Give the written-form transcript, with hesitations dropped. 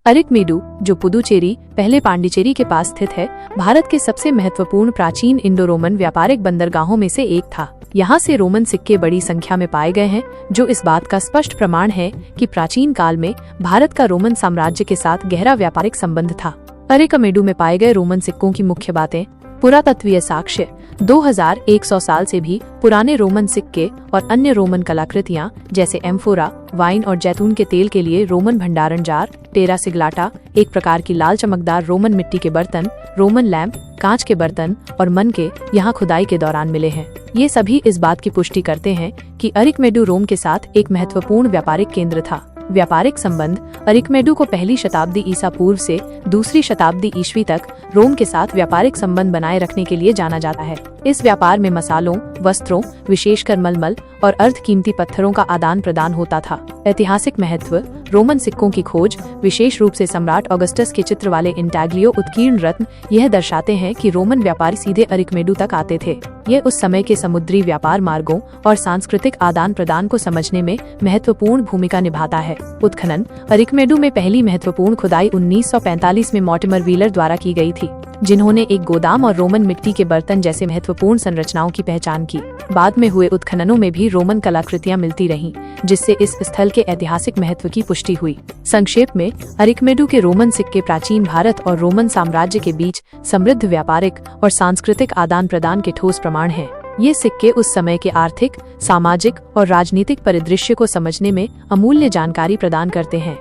अरिकमेडु, जो पुदुचेरी पहले पांडिचेरी के पास स्थित है, भारत के सबसे महत्वपूर्ण प्राचीन इंडो रोमन व्यापारिक बंदरगाहों में से एक था। यहाँ से रोमन सिक्के बड़ी संख्या में पाए गए हैं, जो इस बात का स्पष्ट प्रमाण है कि प्राचीन काल में भारत का रोमन साम्राज्य के साथ गहरा व्यापारिक संबंध था। अरिकमेडु में पाए गए रोमन सिक्कों की मुख्य बातें। पुरातत्वीय साक्ष्य। 2100 साल से भी पुराने रोमन सिक्के और अन्य रोमन कलाकृतियां जैसे एम्फोरा, वाइन और जैतून के तेल के लिए रोमन भंडारण जार, टेरा सिग्लाटा, एक प्रकार की लाल चमकदार रोमन मिट्टी के बर्तन, रोमन लैंप, कांच के बर्तन और मनके यहाँ खुदाई के दौरान मिले हैं। ये सभी इस बात की पुष्टि करते हैं कि अरिकमेडु रोम के साथ एक महत्वपूर्ण व्यापारिक केंद्र था। व्यापारिक संबंध। अरिकमेडु को पहली शताब्दी ईसा पूर्व से दूसरी शताब्दी ईस्वी तक रोम के साथ व्यापारिक संबंध बनाए रखने के लिए जाना जाता है। इस व्यापार में मसालों, वस्त्रों, विशेषकर मलमल और अर्धकीमती पत्थरों का आदान प्रदान होता था। ऐतिहासिक महत्व। रोमन सिक्कों की खोज, विशेष रूप से सम्राट ऑगस्टस के चित्र वाले इंटाग्लियो उत्कीर्ण रत्न, यह दर्शाते हैं कि रोमन व्यापारी सीधे अरिकमेडु तक आते थे। यह उस समय के समुद्री व्यापार मार्गों और सांस्कृतिक आदान प्रदान को समझने में महत्वपूर्ण भूमिका निभाता है। उत्खनन। अरिकमेडु में पहली महत्वपूर्ण खुदाई 1945 में मॉर्टिमर व्हीलर द्वारा की गई थी, जिन्होंने एक गोदाम और रोमन मिट्टी के बर्तन जैसे महत्वपूर्ण संरचनाओं की पहचान की। बाद में हुए उत्खननों में भी रोमन कलाकृतियां मिलती रहीं, जिससे इस स्थल के ऐतिहासिक महत्व की पुष्टि हुई। संक्षेप में, अरिकमेडु के रोमन सिक्के प्राचीन भारत और रोमन साम्राज्य के बीच समृद्ध व्यापारिक और सांस्कृतिक आदान प्रदान के ठोस प्रमाण हैं। ये सिक्के उस समय के आर्थिक, सामाजिक और राजनीतिक परिदृश्य को समझने में अमूल्य जानकारी प्रदान करते हैं।